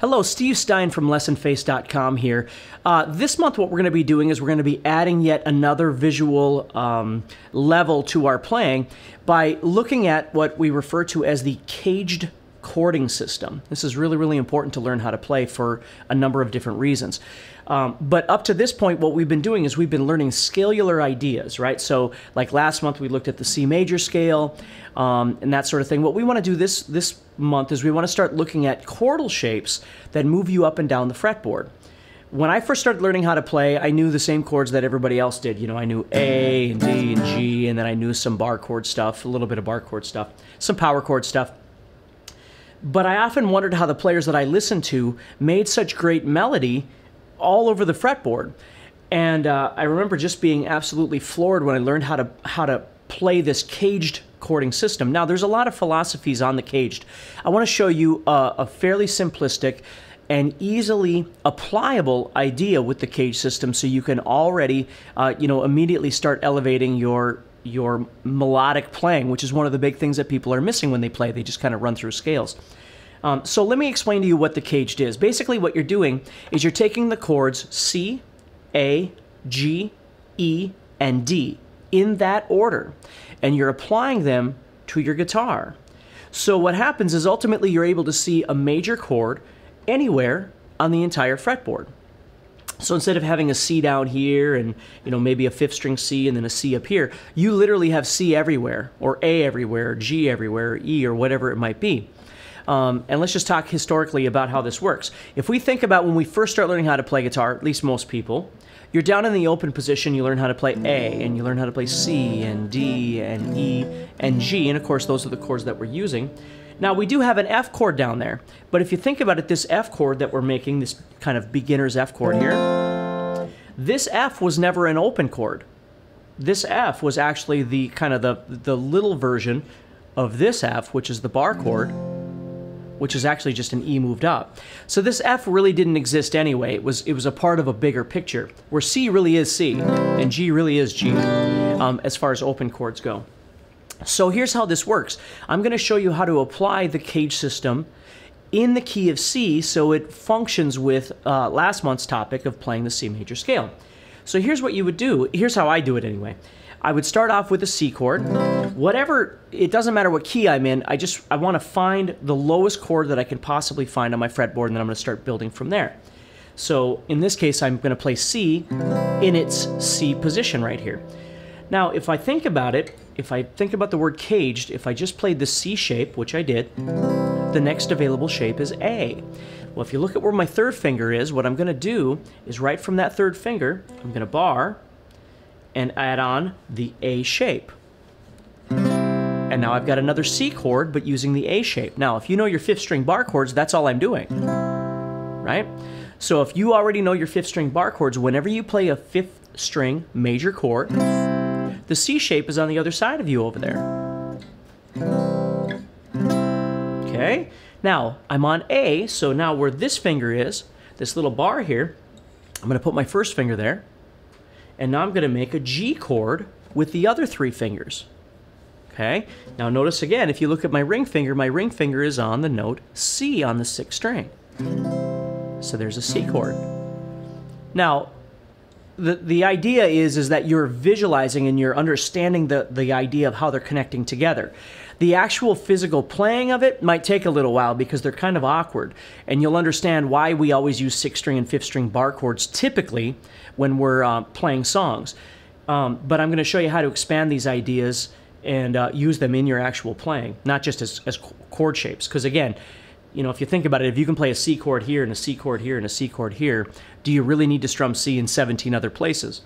Hello, Steve Stine from Lessonface.com here. This month what we're going to be doing is we're going to be adding yet another visual level to our playing by looking at what we refer to as the CAGED chording system. This is really, really important to learn how to play for a number of different reasons. But up to this point, what we've been doing is we've been learning scalular ideas, right? So like last month, we looked at the C major scale and that sort of thing. What we want to do this month is we want to start looking at chordal shapes that move you up and down the fretboard. When I first started learning how to play, I knew the same chords that everybody else did. You know, I knew A and D and G, and then I knew some bar chord stuff, a little bit of bar chord stuff, some power chord stuff. But I often wondered how the players that I listened to made such great melody all over the fretboard. And I remember just being absolutely floored when I learned how to play this caged chording system. Now, there's a lot of philosophies on the caged. I want to show you a fairly simplistic and easily applicable idea with the cage system, so you can already, immediately start elevating your melodic playing, which is one of the big things that people are missing when they play. They just kind of run through scales. So let me explain to you what the caged is. Basically, what you're doing is you're taking the chords C, A, G, E, and D in that order, and you're applying them to your guitar. So what happens is ultimately you're able to see a major chord anywhere on the entire fretboard. So instead of having a C down here and maybe a fifth string C and then a C up here, you literally have C everywhere, or A everywhere, or G everywhere, or E, or whatever it might be. And let's just talk historically about how this works. If we think about when we first start learning how to play guitar, at least most people, you're down in the open position, you learn how to play A, and you learn how to play C, and D, and E, and G, and of course those are the chords that we're using. Now, we do have an F chord down there, but if you think about it, this F chord that we're making, this kind of beginner's F chord here, this F was never an open chord. This F was actually the kind of the little version of this F, which is the bar chord, which is actually just an E moved up. So this F really didn't exist anyway. It was a part of a bigger picture, where C really is C, and G really is G, as far as open chords go. So here's how this works. I'm going to show you how to apply the cage system in the key of C so it functions with last month's topic of playing the C major scale. So here's what you would do. Here's how I do it anyway. I would start off with a C chord. Whatever, it doesn't matter what key I'm in, I want to find the lowest chord that I can possibly find on my fretboard, and then I'm going to start building from there. So in this case, I'm going to play C in its C position right here. Now, if I think about it, if I think about the word caged, if I just played the C shape, which I did, the next available shape is A. Well, if you look at where my third finger is, what I'm going to do is right from that third finger, I'm going to bar and add on the A shape. And now I've got another C chord, but using the A shape. Now, if you know your fifth string bar chords, that's all I'm doing, right? So if you already know your fifth string bar chords, whenever you play a fifth string major chord, the C shape is on the other side of you over there. Okay? Now, I'm on A, so now where this finger is, this little bar here, I'm going to put my first finger there, and now I'm going to make a G chord with the other three fingers. Okay? Now notice again, if you look at my ring finger is on the note C on the sixth string. So there's a C chord. Now, the idea is that you're visualizing and you're understanding the idea of how they're connecting together. The actual physical playing of it might take a little while because they're kind of awkward, and you'll understand why we always use sixth string and fifth string bar chords typically when we're playing songs. But I'm going to show you how to expand these ideas and use them in your actual playing, not just as chord shapes. Because again, if you think about it, if you can play a C chord here and a C chord here and a C chord here, do you really need to strum C in 17 other places?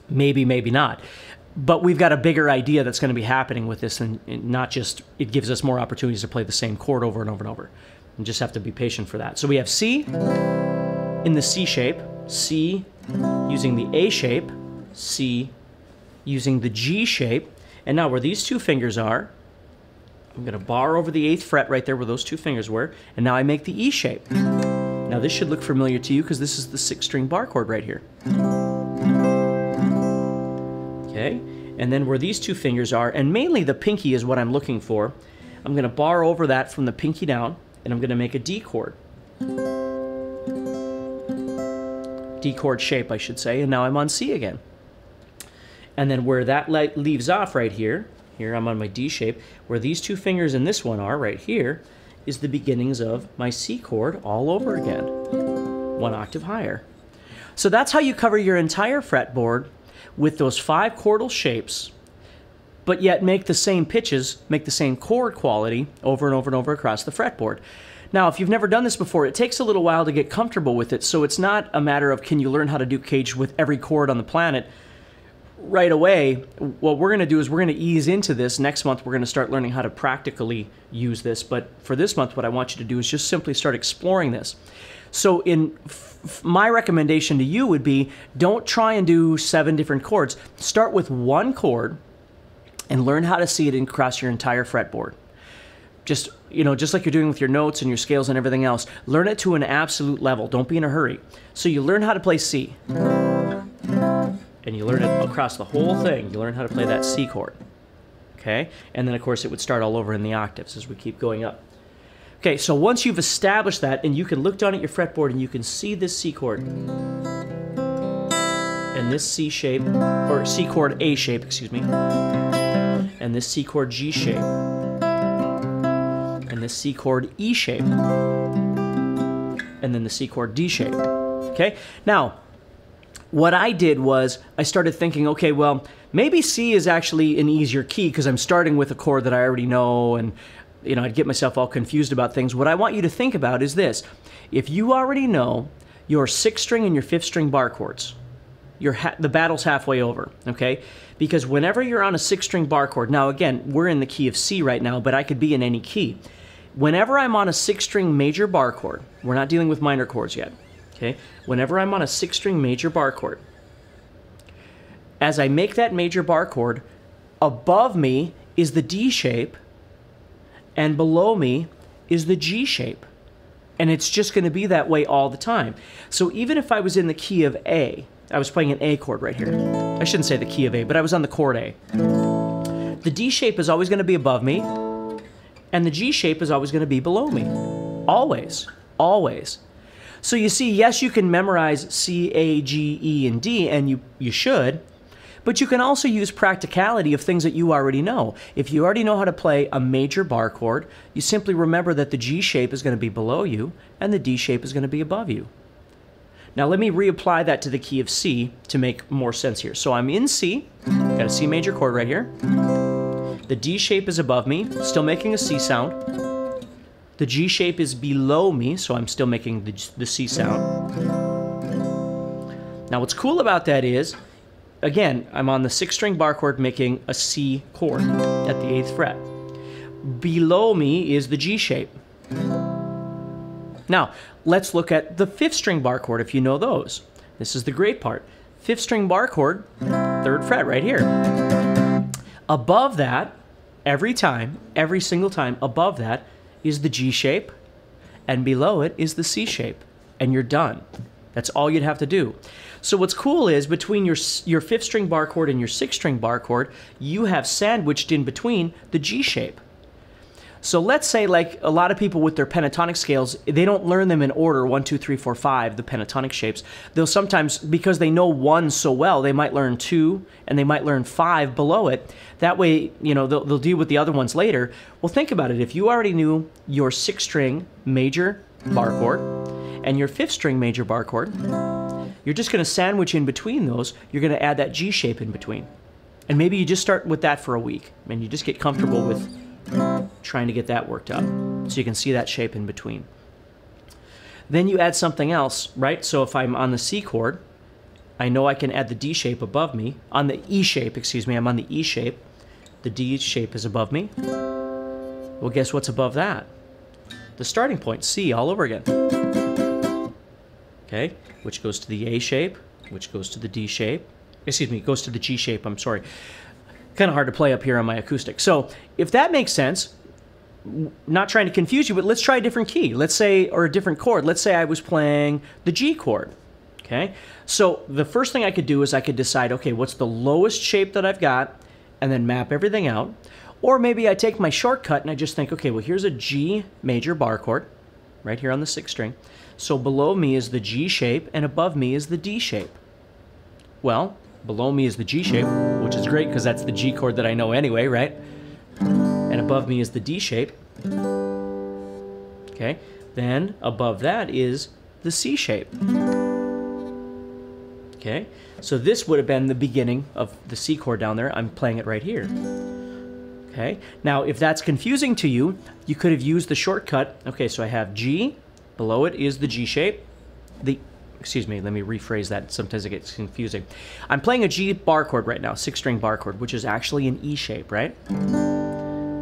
Maybe, maybe not. But we've got a bigger idea that's going to be happening with this, and not just it gives us more opportunities to play the same chord over and over and over. You just have to be patient for that. So we have C in the C shape, C using the A shape, C using the G shape, and now where these two fingers are, I'm going to bar over the 8th fret right there where those two fingers were, and now I make the E shape. Now this should look familiar to you because this is the 6th string bar chord right here. Okay, and then where these two fingers are, and mainly the pinky is what I'm looking for, I'm going to bar over that from the pinky down, and I'm going to make a D chord. D chord shape, I should say, and now I'm on C again. And then where that leaves off right here, here I'm on my D shape, where these two fingers in this one are right here, is the beginnings of my C chord all over again, one octave higher. So that's how you cover your entire fretboard with those 5 chordal shapes, but yet make the same pitches, make the same chord quality over and over and over across the fretboard. Now, if you've never done this before, it takes a little while to get comfortable with it, so it's not a matter of can you learn how to do CAGED with every chord on the planet right away. What we're going to do is we're going to ease into this. Next month, we're going to start learning how to practically use this, but for this month, what I want you to do is just simply start exploring this. So my recommendation to you would be don't try and do 7 different chords. Start with one chord and learn how to see it across your entire fretboard. Just, you know, just like you're doing with your notes and your scales and everything else, learn it to an absolute level. Don't be in a hurry. So you learn how to play C. And you learn it across the whole thing. You learn how to play that C chord. Okay? And then, of course, it would start all over in the octaves as we keep going up. Okay, so once you've established that, and you can look down at your fretboard and you can see this C chord. And this C shape, or C chord A shape, excuse me. And this C chord G shape. And this C chord E shape. And then the C chord D shape. Okay? Now, what I did was I started thinking, okay, well, maybe C is actually an easier key because I'm starting with a chord that I already know, and you know, I'd get myself all confused about things. What I want you to think about is this. If you already know your 6th string and your 5th string bar chords, the battle's halfway over, okay? Because whenever you're on a 6th string bar chord, now again, we're in the key of C right now, but I could be in any key. Whenever I'm on a 6th string major bar chord, we're not dealing with minor chords yet, okay? Whenever I'm on a 6th string major bar chord, as I make that major bar chord, above me is the D shape, and below me is the G shape. And it's just going to be that way all the time. So even if I was in the key of A, I was playing an A chord right here. I shouldn't say the key of A, but I was on the chord A. The D shape is always going to be above me, and the G shape is always going to be below me. Always. Always. So you see, yes, you can memorize C, A, G, E, and D, and you should, but you can also use practicality of things that you already know. If you already know how to play a major bar chord, you simply remember that the G shape is going to be below you and the D shape is going to be above you. Now let me reapply that to the key of C to make more sense here. So I'm in C, got a C major chord right here. The D shape is above me, still making a C sound. The G shape is below me, so I'm still making the C sound. Now what's cool about that is, again, I'm on the 6th string bar chord making a C chord at the 8th fret. Below me is the G shape. Now, let's look at the 5th string bar chord if you know those. This is the great part. 5th string bar chord, 3rd fret right here. Above that, every time, every single time above that is the G shape, and below it is the C shape, and you're done. That's all you'd have to do. So what's cool is between your 5th string bar chord and your 6th string bar chord, you have sandwiched in between the G shape. So let's say, like a lot of people with their pentatonic scales, they don't learn them in order, 1, 2, 3, 4, 5, the pentatonic shapes. They'll sometimes, because they know 1 so well, they might learn 2 and they might learn 5 below it. That way, you know, they'll deal with the other ones later. Well, think about it. If you already knew your 6th string major bar chord and your 5th string major bar chord, you're just going to sandwich in between those. You're going to add that G shape in between. And maybe you just start with that for a week and you just get comfortable with trying to get that worked up so you can see that shape in between. Then you add something else, right? So if I'm on the C chord, I know I can add the D shape above me. On the E shape, excuse me, I'm on the E shape. The D shape is above me. Well, guess what's above that? The starting point, C, all over again. Okay, which goes to the A shape, which goes to the D shape. Excuse me, goes to the G shape, I'm sorry. Kind of hard to play up here on my acoustic. So if that makes sense, not trying to confuse you, but let's try a different key. Let's say, or a different chord. Let's say I was playing the G chord. Okay, so the first thing I could do is I could decide, okay, what's the lowest shape that I've got, and then map everything out. Or maybe I take my shortcut and I just think, okay, well, here's a G major bar chord. right here on the 6th string. So below me is the G shape, and above me is the D shape. Well, below me is the G shape, which is great because that's the G chord that I know anyway, right? And above me is the D shape. Okay, then above that is the C shape. Okay, so this would have been the beginning of the C chord down there. I'm playing it right here. Okay, now if that's confusing to you, you could have used the shortcut. Okay, so I have G, below it is the G shape. Excuse me, let me rephrase that. Sometimes it gets confusing. I'm playing a G bar chord right now, 6-string bar chord, which is actually an E shape, right?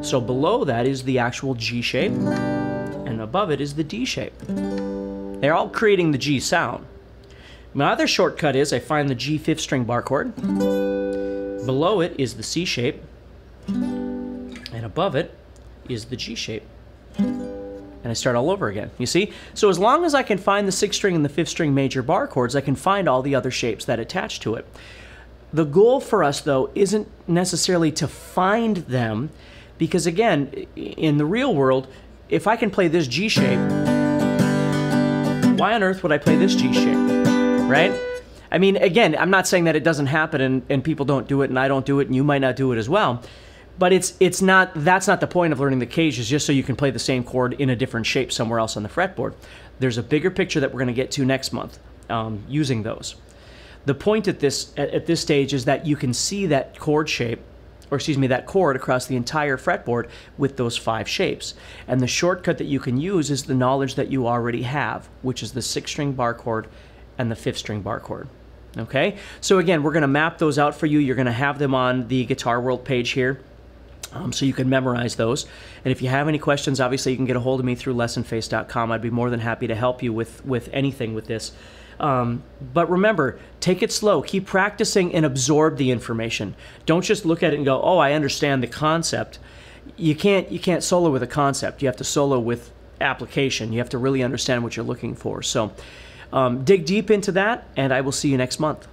So below that is the actual G shape, and above it is the D shape. They're all creating the G sound. My other shortcut is I find the G 5th string bar chord. Below it is the C shape, and above it is the G shape. And I start all over again, you see? So as long as I can find the 6th string and the 5th string major bar chords, I can find all the other shapes that attach to it. The goal for us, though, isn't necessarily to find them, because again, in the real world, if I can play this G shape, why on earth would I play this G shape, right? I mean, again, I'm not saying that it doesn't happen and people don't do it and I don't do it and you might not do it as well. But that's not the point of learning the CAGED, is just so you can play the same chord in a different shape somewhere else on the fretboard. There's a bigger picture that we're going to get to next month using those. The point at this stage is that you can see that chord shape, or excuse me, that chord across the entire fretboard with those 5 shapes. And the shortcut that you can use is the knowledge that you already have, which is the 6th string bar chord and the 5th string bar chord. Okay? So again, we're going to map those out for you. You're going to have them on the Guitar World page here. So you can memorize those. And if you have any questions, obviously you can get a hold of me through Lessonface.com. I'd be more than happy to help you with anything with this. But remember, take it slow. Keep practicing and absorb the information. Don't just look at it and go, oh, I understand the concept. You can't solo with a concept. You have to solo with application. You have to really understand what you're looking for. So dig deep into that, and I will see you next month.